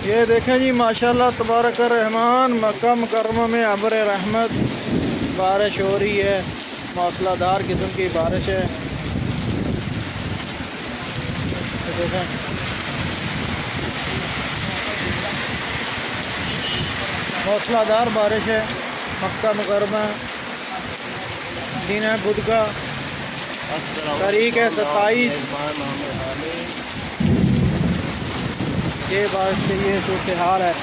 ये देखें जी माशाल्लाह तबारक रहमान, मक्का मुकर्रमा में अबर रहमत बारिश हो रही है। मौसलाधार किस्म की बारिश है। तो देखें मौसलाधार बारिश है। मक्का मुकर्रमा दिन है बुध का, तारीख है 27। ये बात ये सूरत हाल है।